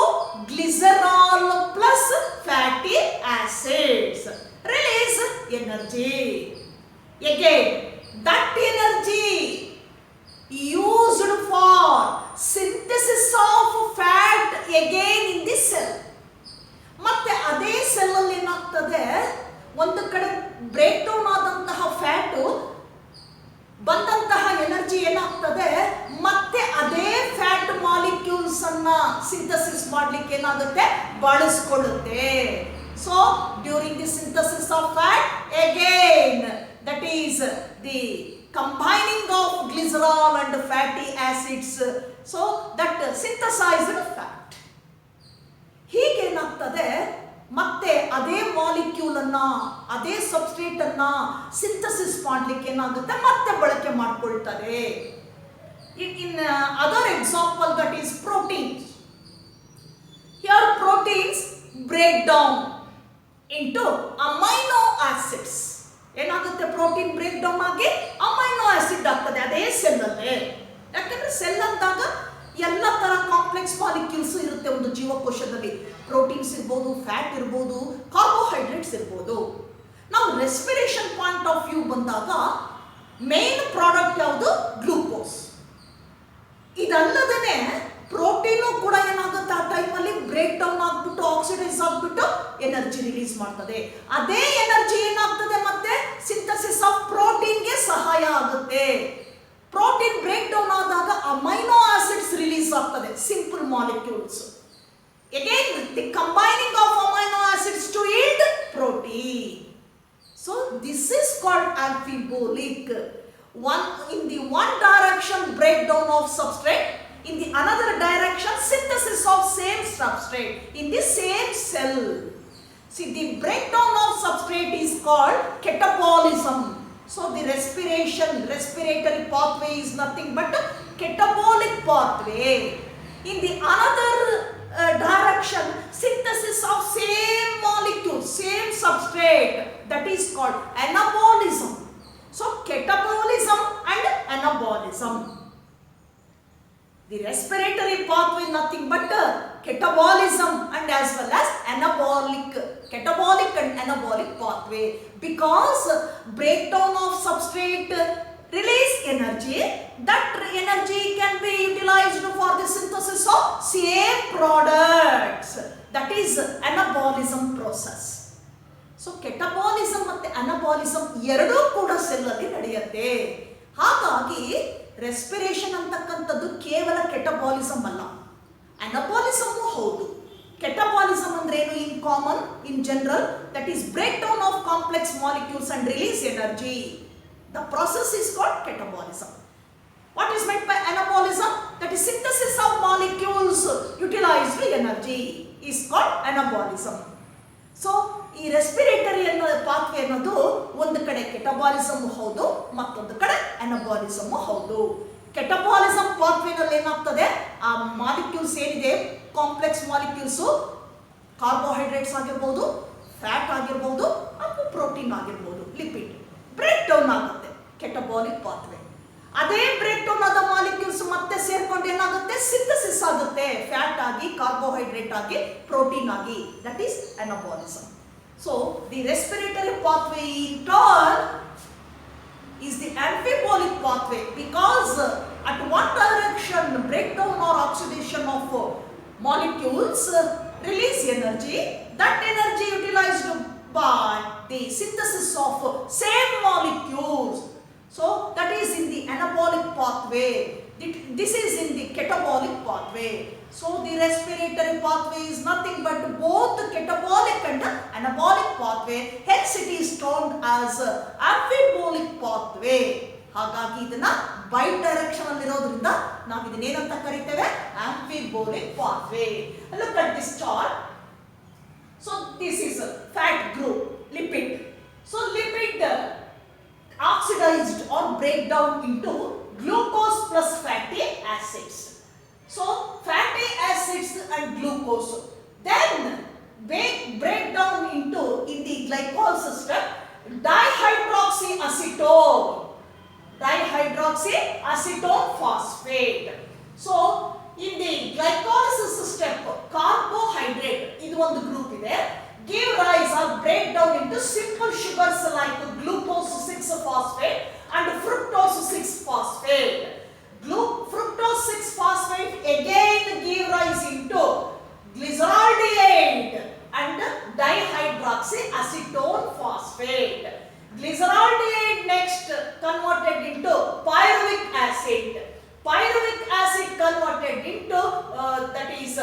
Speaker 1: glycerol plus fatty acids, release energy. Again, that energy used for synthesis of fat again in the cell. ಮತ್ತೆ ಅದೇ ಸೆಲ್ ಅಲ್ಲಿ ಏನಾಗ್ತದೆ, ಒಂದು ಕಡೆ ಬ್ರೇಕ್ ಡೌನ್ ಆದಂತಹ ಫ್ಯಾಟು ಬಂದಂತಹ ಎನರ್ಜಿ ಏನಾಗ್ತದೆ, ಮತ್ತೆ ಅದೇ ಫ್ಯಾಟ್ ಮಾಲಿಕ್ಯೂಲ್ಸ್ ಅನ್ನ ಸಿಂಥಸಿಸ್ ಮಾಡ್ಲಿಕ್ಕೆ ಏನಾಗುತ್ತೆ, ಬಳಸ್ಕೊಳ್ಳುತ್ತೆ. So during the synthesis of fat again, that is the combining of glycerol and fatty acids, so that synthesized fat. ಹೀಗೇನಾಗ್ತದೆ, ಮತ್ತೆ ಅದೇ ಮಾಲಿಕ್ಯೂಲ್ ಅನ್ನ, ಅದೇ ಸಬ್ಸ್ಟ್ರೇಟ್ ಅನ್ನ ಸಿಂಥಸಿಸ್ ಮಾಡ್ಲಿಕ್ಕೆ ಏನಾಗುತ್ತೆ, ಮತ್ತೆ ಬಳಕೆ ಮಾಡ್ಕೊಳ್ತದೆ. In other example, that is proteins. Here proteins break down into amino acids. ಏನಾಗುತ್ತೆ, ಪ್ರೋಟೀನ್ ಬ್ರೇಕ್ ಡೌನ್ ಆಗಿ ಅಮೈನೋ ಆಸಿಡ್ ಆಗ್ತದೆ ಅದೇ ಸೆಲ್ ಅಲ್ಲೇ. ಯಾಕಂದ್ರೆ ಸೆಲ್ ಅಂದಾಗ ಎಲ್ಲ ತರ ಕಾಂಪ್ಲೆಕ್ಸ್ ಮಾಲಿಕ್ಯೂಲ್ಸ್ ಇರುತ್ತೆ ಒಂದು ಜೀವಕೋಶದಲ್ಲಿ. ಪ್ರೋಟೀನ್ಸ್ ಇರ್ಬೋದು, ಫ್ಯಾಟ್ ಇರ್ಬೋದು, ಕಾರ್ಬೋಹೈಡ್ರೇಟ್ಸ್ ಇರ್ಬೋದು. ನಾವು ರೆಸ್ಪಿರೇಷನ್ ಪಾಯಿಂಟ್ ಆಫ್ ವ್ಯೂ ಬಂದಾಗ ಮೇನ್ ಪ್ರಾಡಕ್ಟ್ ಯಾವುದು, ಗ್ಲೂಕೋಸ್. ಇದಲ್ಲದೇ ಪ್ರೋಟೀನು ಕೂಡ ಏನಾಗುತ್ತೆ, ಆ ಟೈಮಲ್ಲಿ ಬ್ರೇಕ್ ಡೌನ್ ಆಗ್ಬಿಟ್ಟು ಆಕ್ಸಿಡೈಸ್ ಆಗ್ಬಿಟ್ಟು ಎನರ್ಜಿ ರಿಲೀಸ್ ಮಾಡ್ತದೆ. ಅದೇ ಎನರ್ಜಿ ಏನಾಗ್ತದೆ, ಮತ್ತೆ ಸಿಂಥಸಿಸ್ ಆಫ್ ಪ್ರೋಟೀನ್ಗೆ ಸಹಾಯ ಆಗುತ್ತೆ. ಪ್ರೋಟೀನ್ ಬ್ರೇಕ್ ಡೌನ್ ಆದಾಗ ಅಮೈನೋ ಆಸಿಡ್ಸ್ ರಿಲೀಸ್ ಆಗ್ತದೆ, simple molecules. Again, the combining of amino acids to yield protein. So this is called amphibolic. In the one direction breakdown of substrate, in the another direction synthesis of same substrate in the same cell. See, the breakdown of substrate is called catabolism. So the respiratory pathway is nothing but a catabolic pathway. In the another direction, synthesis of same molecule is called anabolism. So catabolism and anabolism. The respiratory pathway nothing but catabolism and as well as catabolic and anabolic pathway, because breakdown of substrate release energy. That energy can be utilized for the synthesis of same products. That is anabolism process. So catabolism ಮತ್ತೆ anabolism ಎರಡೂ ಕೂಡ ಸೆಲ್ಲಲ್ಲಿ ನಡೆಯುತ್ತೆ. ಹಾಗಾಗಿ respiration ಅಂತಕ್ಕಂಥದ್ದು ಕೇವಲ catabolism ಅಲ್ಲ, anabolism ಹೌದು. Catabolism ಅಂದ್ರೆ ಏನು? In common, in general, that is break down of complex molecules and release energy. The process is called catabolism. What is meant by anabolism? That is synthesis of molecules utilized energy is called anabolism. So ಈ respiratory ಅನ್ನೋ pathway ಅನ್ನೋದು ಒಂದು ಕಡೆ catabolism ಹೌದು, ಮತ್ತೊಂದು ಕಡೆ anabolism ಹೌದು. Catabolism ಪಾತ್ವೆನಲ್ಲಿ ಏನಾಗ್ತದೆ, ಆ ಮಾಲಿಕ್ಯೂಲ್ಸ್ ಏನಿದೆ ಕಾಂಪ್ಲೆಕ್ಸ್ ಮಾಲಿಕ್ಯೂಲ್ಸು, ಕಾರ್ಬೋಹೈಡ್ರೇಟ್ಸ್ ಆಗಿರ್ಬೋದು, ಫ್ಯಾಟ್ ಆಗಿರ್ಬೋದು, ಅಥವಾ ಪ್ರೋಟೀನ್ ಆಗಿರ್ಬೋದು, ಲಿಪಿಡ್ ಬ್ರೇಕ್ ಡೌನ್ ಆಗುತ್ತೆ ಕೆಟಬಾಲಿಕ್ ಪಾತ್ವೆ. ಅದೇ ಬ್ರೇಕ್ ಡೌನ್ ಆದ ಮಾಲಿಕ್ಯೂಲ್ಸ್ ಮತ್ತೆ ಸೇರ್ಕೊಂಡು ಏನಾಗುತ್ತೆ, ಸಿಂಥಸಿಸ್ ಆಗುತ್ತೆ, ಫ್ಯಾಟ್ ಆಗಿ, ಕಾರ್ಬೋಹೈಡ್ರೇಟ್ ಆಗಿ, ಪ್ರೋಟೀನ್ ಆಗಿ. That is anabolism. So the respiratory pathway in turn is the amphibolic pathway, because at one direction breakdown or oxidation of molecules release energy. That energy utilized by the synthesis of same molecules. So that is in the anabolic pathway. This is in the catabolic pathway. So the respiratory pathway is nothing but both catabolic and anabolic pathway. Hence it is termed as amphibolic pathway. ಹಾಗಾಗಿ ಇದನ್ನ by direction ಅಲ್ಲಿ ಇರೋದ್ರಿಂದ ನಾವು ಇದನ್ನ ಏನಂತ ಕರೀತೇವೆ, amphibolic pathway. Look at this chart. So this is a fat group, lipid. So lipid oxidized or break down into glucose plus fatty acids. So fatty acids and glucose then break down into, in the glycol system, dihydroxyacetone phosphate. So in the glycolysis step, carbohydrate idu ಒಂದು group ಇದೆ, give rise or break down into simple sugars like glucose 6 phosphate and fructose 6 phosphate. Fructose 6 phosphate again give rise into glyceraldehyde and dihydroxyacetone phosphate. Glyceraldehyde next converted into pyruvic acid. Pyruvic acid converted into that is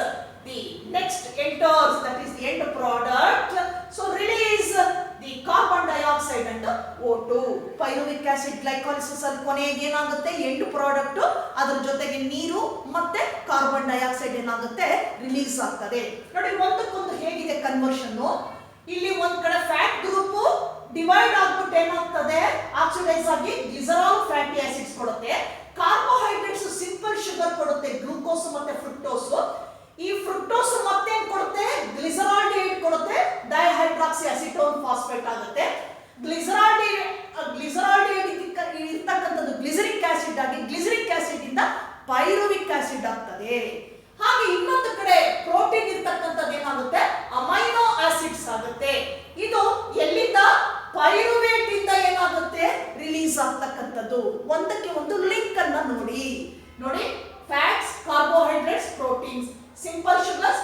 Speaker 1: the next enters, that is the end product. So release the carbon dioxide and O2. Pyruvic acid glycolysis ಅಲ್ಲಿ ಕೊನೆಗೆ ಏನಾಗುತ್ತೆ, end product, ಅದರ ಜೊತೆಗೆ ನೀರು ಮತ್ತೆ carbon dioxide ಏನಾಗುತ್ತೆ, release ಆಗ್ತದೆ. ನೋಡಿ ಒಂದಕ್ಕೊಂದು ಹೇಗಿದೆ ಕನ್ವರ್ಷನ್. ಇಲ್ಲಿ ಒಂದ್ ಕಡೆ ಫ್ಯಾಟ್ ಗ್ರೂಪ್ ಡಿವೈಡ್ ಆಗ್ಬಿಟ್ಟು ಏನಾಗ್ತದೆ, ಆಕ್ಸಿಡೈಸ್ ಆಗಿ ಗ್ಲಿಸರಾಲ್ ಫ್ಯಾಟಿ ಆಸಿಡ್ಸ್ ಕೊಡುತ್ತೆ. ಕಾರ್ಬೋಹೈಡ್ರೇಟ್ಸ್ ಸಿಂಪಲ್ ಶುಗರ್ ಕೊಡುತ್ತೆ, ಗ್ಲೂಕೋಸ್ ಮತ್ತೆ ಫ್ರುಕ್ಟೋಸ್. ಈ ಫ್ರುಕ್ಟೋಸ್ ಮತ್ತೆ ಕೊಡುತ್ತೆ, ಗ್ಲಿಸರಾಲ್ಡಿಹೈಡ್ ಕೊಡುತ್ತೆ, ಡೈಹೈಡ್ರಾಕ್ಸಿಅಸಿಟೋನ್ ಫಾಸ್ಫೇಟ್ ಆಗುತ್ತೆ. ಗ್ಲಿಸರಾಲ್ಡಿಹೈಡ್ ಇರ್ತಕ್ಕಂಥದ್ದು ಗ್ಲಿಸರಿಕ್ ಆಸಿಡ್ ಆಗಿ, ಗ್ಲಿಸರಿಕ್ ಆಸಿಡ್ ಇಂದ ಪೈರುವಿಕ್ ಆಸಿಡ್ ಆಗ್ತದೆ. ಹಾಗೆ ಇನ್ನೊಂದು ಕಡೆ ಪ್ರೋಟೀನ್ ಇರ್ತಕ್ಕಂಥದ್ದು ಏನಾಗುತ್ತೆ, ಅಮೈನೋ ಆಸಿಡ್ಸ್ ಆಗುತ್ತೆ. ಇದು ಎಲ್ಲಿಂದ, ಪೈರುವೇಟ್ ಇಂದ ಏನಾಗುತ್ತೆ, ರಿಲೀಸ್ ಆಗ್ತಕ್ಕಂಥದ್ದು. ಒಂದಕ್ಕೆ ಒಂದು ಲಿಂಕ್ ಅನ್ನ ನೋಡಿ. Fats, carbohydrates, proteins, simple sugars,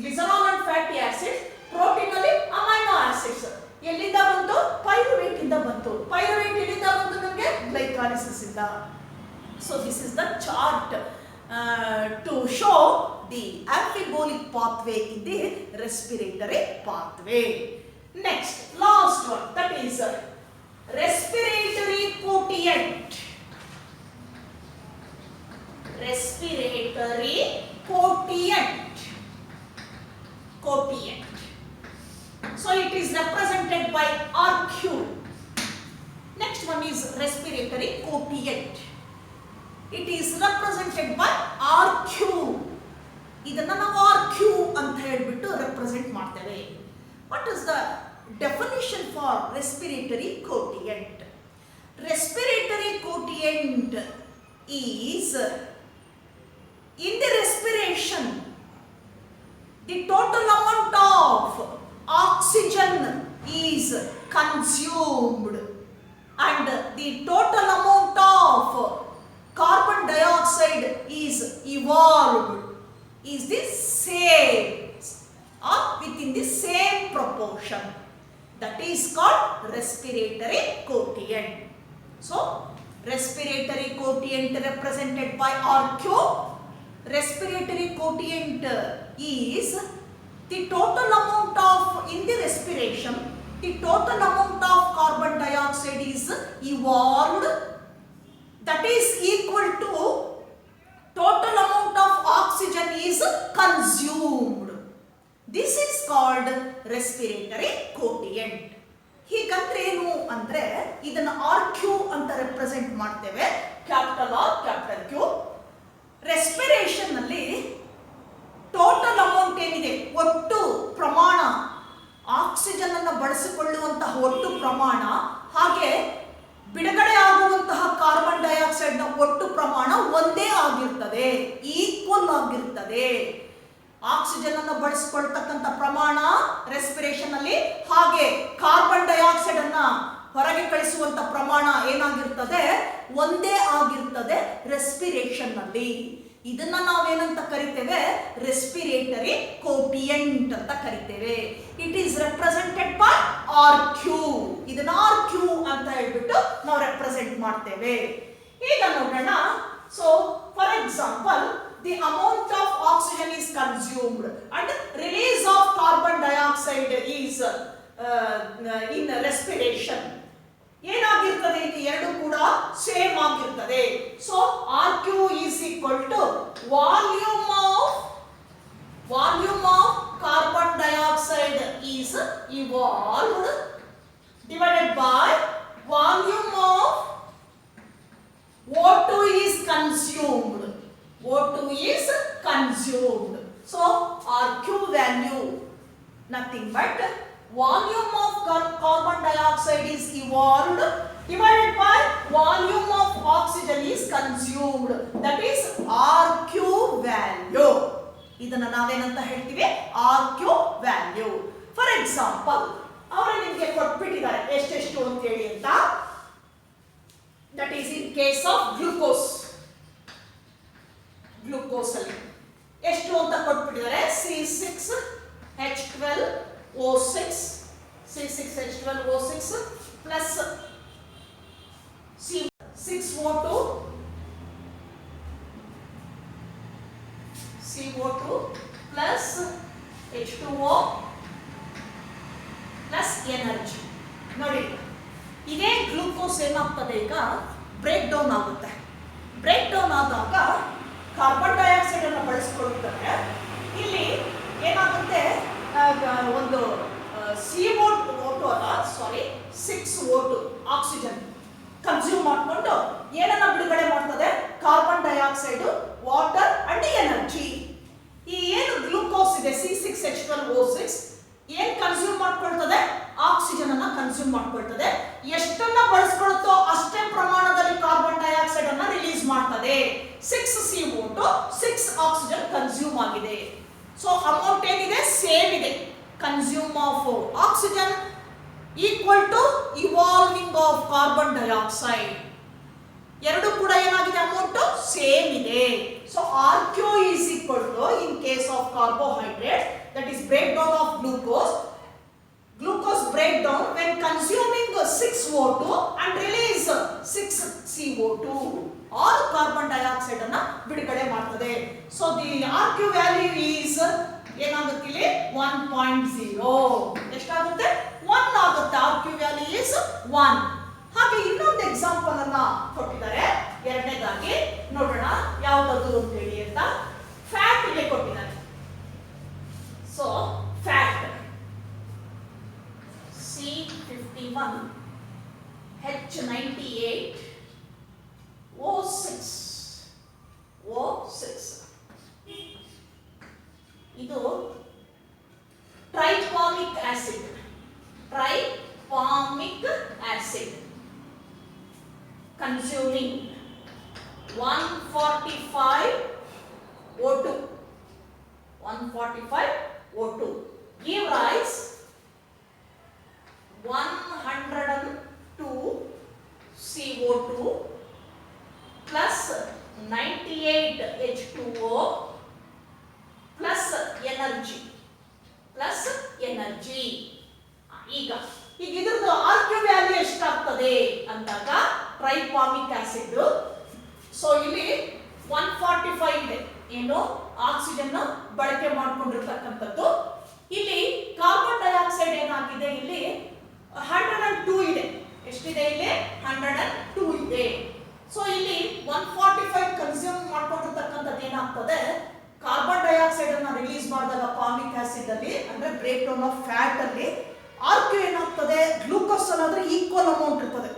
Speaker 1: glycerol and fatty acids, protein ಅಲ್ಲಿ ಅಮೈನೋ ಆಸಿಡ್ಸ್. ಎಲ್ಲಿಂದ ಬಂತು, ಪೈರುವೇಟ್ ಇಂದ ಬಂತು. ಪೈರುವೇಟ್ ಎಲ್ಲಿಂದ ಬಂತು, ನಮಗೆ ಗ್ಲೈಕಾಲಿಸಿಸ್ ಇಂದ. So this is the chart to show the amphibolic pathway in the respiratory pathway. Next, last one, that is respiratory quotient. Respiratory quotient. So it is represented by RQ. Next one is respiratory quotient. It is represented by RQ. ಇದನ್ನ ನಾವು RQ ಅಂತ ಹೇಳಿಬಿಟ್ಟು represent ಮಾಡ್ತೇವೆ. What is the definition for respiratory quotient. Respiratory quotient is in the respiration the total amount of oxygen is consumed and the total amount of carbon dioxide is evolved is the same or within the same proportion. That is called respiratory quotient. So, respiratory quotient represented by RQ. Respiratory quotient is the total amount of, in the respiration, the total amount of carbon dioxide is evolved, that is equal to total amount of oxygen is consumed. This is called respiratory quotient. ಹೀಗಂದ್ರೆ ಏನು ಅಂದ್ರೆ ಇದನ್ನ R Q ಅಂತ represent ಮಾಡ್ತೇವೆ, capital R capital Q. Respiration ನಲ್ಲಿ total amount ಏನಿದೆ, ಒಟ್ಟು ಪ್ರಮಾಣ, ಆಕ್ಸಿಜನ್ ಅನ್ನು ಬಳಸಿಕೊಳ್ಳುವಂತಹ ಒಟ್ಟು ಪ್ರಮಾಣ, ಹಾಗೆ ಬಿಡುಗಡೆ ಆಗುವಂತಹ ಕಾರ್ಬನ್ ಡೈಆಕ್ಸೈಡ್ ನ ಒಟ್ಟು ಪ್ರಮಾಣ ಒಂದೇ ಆಗಿರ್ತದೆ, ಈಕ್ವಲ್ ಆಗಿರ್ತದೆ. ಆಕ್ಸಿಜನ್ ಅನ್ನು ಬಳಸಿಕೊಳ್ತಕ್ಕಂಥ ಪ್ರಮಾಣ ರೆಸ್ಪಿರೇಷನ್ ಅಲ್ಲಿ, ಹಾಗೆ ಕಾರ್ಬನ್ ಡೈಆಕ್ಸೈಡ್ ಅನ್ನ ಹೊರಗೆ ಕಳಿಸುವಂತ ಪ್ರಮಾಣ ಏನಾಗಿರ್ತದೆ, ಒಂದೇ ಆಗಿರ್ತದೆ ರೆಸ್ಪಿರೇಷನ್ ನಲ್ಲಿ. ಇದನ್ನ ನಾವೇನಂತ ಕರಿತೇವೆ, ರೆಸ್ಪಿರೇಟರಿ ಕೋಟಿಯಂಟ್ ಅಂತ ಕರಿತೇವೆ. It is represented by R Q. ಇದನ್ನ ಆರ್ ಕ್ಯೂ ಅಂತ ಹೇಳ್ಬಿಟ್ಟು ನಾವು ರೆಪ್ರೆಸೆಂಟ್ ಮಾಡ್ತೇವೆ. ಈಗ ನೋಡೋಣ. So for example, the amount of oxygen is consumed and release of carbon dioxide is in respiration. ಏನಾಗಿರ್ತದೆ, ಇದು ಎರಡು ಕೂಡ ಸೇಮ್ ಆಗಿರ್ತದೆ. So R Q is equal to volume of carbon dioxide is evolved divided by volume of O2 is consumed. O2 is consumed. So RQ value nothing but volume of carbon dioxide is evolved divided by volume of oxygen is consumed. That is RQ value. ಇದನ್ನ ನಾವೇನಂತ ಹೇಳ್ತೀವಿ, RQ value. For example, ಅವರು ನಿಮಗೆ ಕೊಟ್ಬಿಟ್ಟಿದ್ದಾರೆ ಎಷ್ಟೆಷ್ಟು ಅಂತ ಹೇಳಿ ಅಂತ. That is in case of glucose. Glucose ಅಲ್ಲಿ ಎಷ್ಟು ಅಂತ ಕೊಟ್ಬಿಟ್ಟಿದ್ದಾರೆ, C6H12O6 C6H12O6 plus C6O2 CO2 plus H2O plus energy. ನೋಡಿ, ಇದೇ ಗ್ಲೂಕೋಸ್ ಏನಾಗ್ತದೆ, ಈಗ ಬ್ರೇಕ್ ಡೌನ್ ಆಗುತ್ತೆ. ಬ್ರೇಕ್ ಡೌನ್ ಆದಾಗ ಕಾರ್ಬನ್ ಡೈಆಕ್ಸೈಡ್ ಅನ್ನು ಬಳಸಿಕೊಳ್ಳುತ್ತಾರೆ. ಇಲ್ಲಿ ಏನಾಗುತ್ತೆ, ಒಂದು CO2 ಆಕ್ಸಿಜನ್ ಕನ್ಸ್ಯೂಮ್ ಮಾಡಿಕೊಂಡು ಏನನ್ನ ಬಿಡುಗಡೆ ಮಾಡ್ತದೆ, carbon dioxide, water and energy. ಈ ಏನು ಗ್ಲೂಕೋಸ್ ಇದೆ C6H12O6 ಏನ್ ಕನ್ಸ್ಯೂಮ್ ಮಾಡ್ಕೊಳ್ತದೆ, ಆಕ್ಸಿಜನ್ ಅನ್ನ ಕನ್ಸ್ಯೂಮ್ ಮಾಡ್ಕೊಳ್ತದೆ. ಎಷ್ಟನ್ನ ಬಳಸ್ಕೊಳುತ್ತೋ ಅಷ್ಟೇ ಪ್ರಮಾಣದಲ್ಲಿ ಕಾರ್ಬನ್ ಡೈಆಕ್ಸೈಡ್ ಅನ್ನ ರಿಲೀಸ್ ಮಾಡ್ತದೆ. 6 CO2 6 ಆಕ್ಸಿಜನ್ ಕನ್ಸ್ಯೂಮ್ ಆಗಿದೆ. ಸೊ ಅಮೌಂಟ್ ಏನಿದೆ, ಸೇಮ್ ಇದೆ. Consume of oxygen equal to evolving of carbon dioxide. ಎರಡು ಕೂಡ ಏನಾಗಿದೆ, ಅಮೌಂಟ್ ಸೇಮ್ ಇದೆ. So R Q is equal to, in case of carbohydrate, that is breakdown of glucose breakdown when consuming 6O2 and release 6 CO2 or carbon dioxide ಅನ್ನ ಬಿಡುಗಡೆ ಮಾಡ್ತದೆ. So the R Q value is ಏನಾಗುತ್ತೆ ಇಲ್ಲಿ 1.0. ಎಷ್ಟಾಗುತ್ತೆ, 1 ಆಗುತ್ತೆ. R Q value is 1. ಹಾಗೆ ಇನ್ನೊಂದು example ಅನ್ನ ಕೊಟ್ಟಿದ್ದಾರೆ. ಎರಡನೇದಾಗಿ ನೋಡೋಣ ಯಾವ್ದಾದ್ರು ಅಂತ ಹೇಳಿ ಅಂತ. ಫ್ಯಾಟ್ ಗೆ ಕೊಟ್ಟಿದ್ದಾರೆ. So fat C51 H98 O6 ಇದು ಟ್ರೈಪಾಮಿಕ್ acid. 145 O2 give rise 102 CO2 plus 98 H2O plus energy ಈಗ ಇದ್ರದ್ದು RQ ವ್ಯಾಲ್ಯೂ ಎಷ್ಟಾಗ್ತದೆ ಅಂದಾಗ ಟ್ರೈಫಾರ್ಮಿಕ್ ಆಸಿಡ್ ಸೊ ಇಲ್ಲಿ 145 ಇದೆ ಏನು ಆಕ್ಸಿಜನ್ ಬಳಕೆ ಮಾಡ್ಕೊಂಡಿರ್ತಕ್ಕಂಥದ್ದು ಇಲ್ಲಿ ಕಾರ್ಬನ್ ಡೈಆಕ್ಸೈಡ್ ಏನಾಗಿದೆ ಇಲ್ಲಿ 102 ಇದೆ ಎಷ್ಟಿದೆ ಇಲ್ಲಿ 102 ಇದೆ ಸೊ ಇಲ್ಲಿ 145 ಕನ್ಸ್ಯೂಮ್ ಮಾಡ್ಕೊಂಡಿರ್ತಕ್ಕಂಥದ್ದು ಏನಾಗ್ತದೆ ಕಾರ್ಬನ್ ಡೈಆಕ್ಸೈಡ್ ಅನ್ನ ರಿಲೀಸ್ ಮಾಡಿದಾಗ ಫಾರ್ಮಿಕ್ ಆಸಿಡ್ ಅಲ್ಲಿ ಅಂದ್ರೆ ಬ್ರೇಕ್ ಡೌನ್ ಆಫ್ ಫ್ಯಾಟ್ ಅಲ್ಲಿ RQ ಏನಾಗ್ತದೆ ಗ್ಲೂಕೋಸ್ ಅನ್ನೋದ್ರೆ ಈಕ್ವಲ್ ಅಮೌಂಟ್ ಇರ್ತದೆ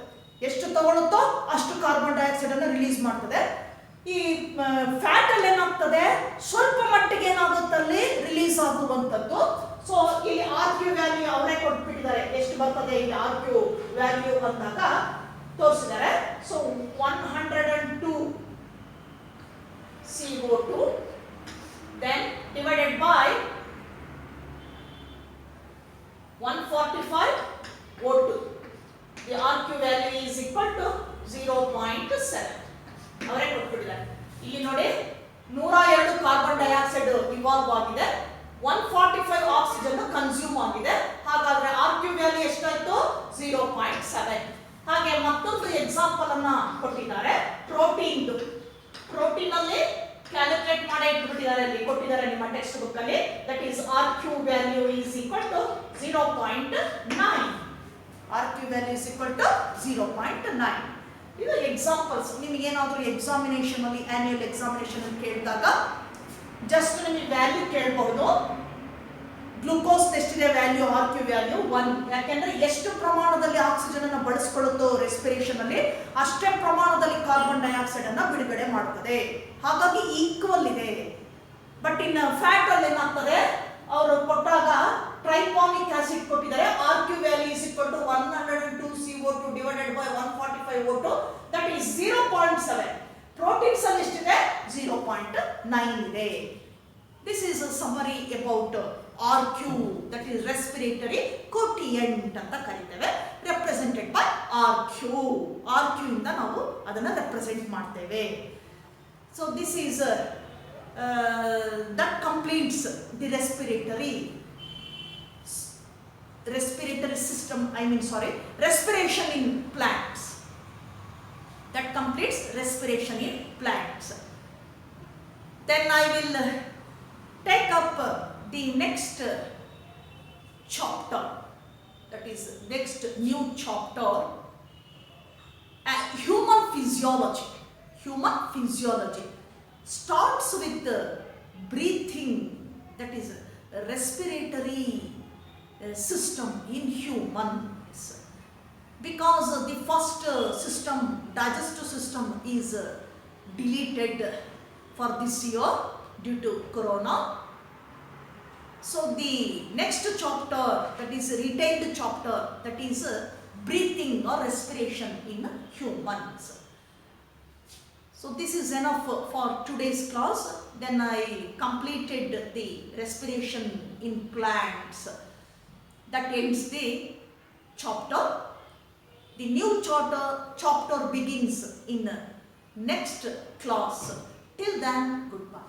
Speaker 1: ಎಷ್ಟು ತಗೊಳುತ್ತೋ ಅಷ್ಟು ಕಾರ್ಬನ್ ಡೈಆಕ್ಸೈಡ್ ಅನ್ನು ರಿಲೀಸ್ ಮಾಡ್ತದೆ ಈ ಫ್ಯಾಟ್ ಅಲ್ಲಿ ಏನಾಗ್ತದೆ ಸ್ವಲ್ಪ ಮಟ್ಟಿಗೆ ಏನಾಗುತ್ತಲ್ಲಿ ರಿಲೀಸ್ ಆಗುವಂತದ್ದು ಸೊ ಇಲ್ಲಿ RQ ವ್ಯಾಲ್ಯೂ ಅವರೇ ಕೊಟ್ಬಿಟ್ಟಿದ್ದಾರೆ ಎಷ್ಟು ಬರ್ತದೆ ಇಲ್ಲಿ RQ ವ್ಯಾಲ್ಯೂ ಅಂದಾಗ ತೋರಿಸಿದ್ದಾರೆ so 102 CO2 then divided by 145 O2 the RQ value is equal to 0.7 ಅವರೇ ಕೊಟ್ಬಿಟ್ಟಿದ್ದಾರೆ ಇಲ್ಲಿ ನೋಡಿ 102 ಕಾರ್ಬನ್ ಡೈಆಕ್ಸೈಡ್ ಇವಾಲ್ವ್ ಆಗಿದೆ 145 ಆಕ್ಸಿಜನ್ ಕನ್ಸ್ಯೂಮ್ ಆಗಿದೆ ಹಾಗಾದ್ರೆ RQ ವ್ಯಾಲ್ಯೂ ಎಷ್ಟಾಯ್ತು 0.7 ಹಾಗೆ ಮತ್ತೊಂದು ಎಕ್ಸಾಂಪಲ್ ಅನ್ನ ಕೊಟ್ಟಿದ್ದಾರೆ ಪ್ರೋಟೀನ್ ಅಲ್ಲಿ ಕ್ಯಾಲ್ಕುಲೇಟ್ ಮಾಡಿ ಇಟ್ಬಿಟ್ಟಿದ್ದಾರೆ ಅಲ್ಲಿ ಕೊಟ್ಟಿದ್ದಾರೆ ನಿಮ್ಮ ಟೆಕ್ಸ್ಟ್ ಬುಕ್ ಅಲ್ಲಿ that is RQ value is equal to 0.9 RQ value is equal to 0.9 ಇದು ಎಕ್ಸಾಂಪಲ್ಸ್ ನಿಮಗೆ ಏನಾದರೂ ಎಕ್ಸಾಮಿನೇಷನ್ ಅಲ್ಲಿ ಆನ್ಯುವಲ್ ಎಕ್ಸಾಮಿನೇಷನ್ ಅಲ್ಲಿ ಕೇಳಿದಾಗ ಜಸ್ಟ್ ನಿಮಗೆ ವ್ಯಾಲ್ಯೂ ಕೇಳಬಹುದು ಗ್ಲೂಕೋಸ್ ಎಷ್ಟಿದೆ ವ್ಯಾಲ್ಯೂ RQ ವ್ಯಾಲ್ಯೂ 1 ಯಾಕೆಂದ್ರೆ ಎಷ್ಟು ಪ್ರಮಾಣದಲ್ಲಿ ಆಕ್ಸಿಜನ್ ಅನ್ನು ಬಳಸಿಕೊಳ್ಳುತ್ತೋ ರೆಸ್ಪಿರೇಷನ್ ಅಲ್ಲಿ ಅಷ್ಟೇ ಪ್ರಮಾಣದಲ್ಲಿ ಕಾರ್ಬನ್ ಡೈಆಕ್ಸೈಡ್ ಅನ್ನು ಬಿಡುಗಡೆ ಮಾಡುತ್ತದೆ ಹಾಗಾಗಿ ಈಕ್ವಲ್ ಇದೆ ಬಟ್ ಇನ್ ಫ್ಯಾಟ್ ಅಲ್ಲಿ ಏನಾಗ್ತದೆ ಅವರು ಕೊಟ್ಟಾಗ ಟ್ರೈಫಾರ್ಮಿಕ್ ಆಸಿಡ್ ಕೊಟ್ಟಿದ್ದಾರೆ RQ value is equal to 102 CO2 divided by 145 O2 that is 0.7 proteins ಅಲ್ಲಿ ಎಷ್ಟಿದೆ 0.9 ಇದೆ this is a summary about RQ that is respiratory quotient ಅಂತ ಕರೀತೇವೆ represented by RQ ಇಂದ ನಾವು ಅದನ್ನ represent ಮಾಡ್ತೇವೆ so this is that completes the respiratory system respiration in plants that completes respiration in plants then I will take up the next chapter that is next new chapter human physiology starts with breathing that is respiratory system in humans because the first system digestive system is deleted for this year due to corona. So the next chapter that is retained chapter that is breathing or respiration in humans. So this is enough for today's class. Then I completed the respiration in plants. That ends the chapter. The new chapter begins in next class. Till then, goodbye.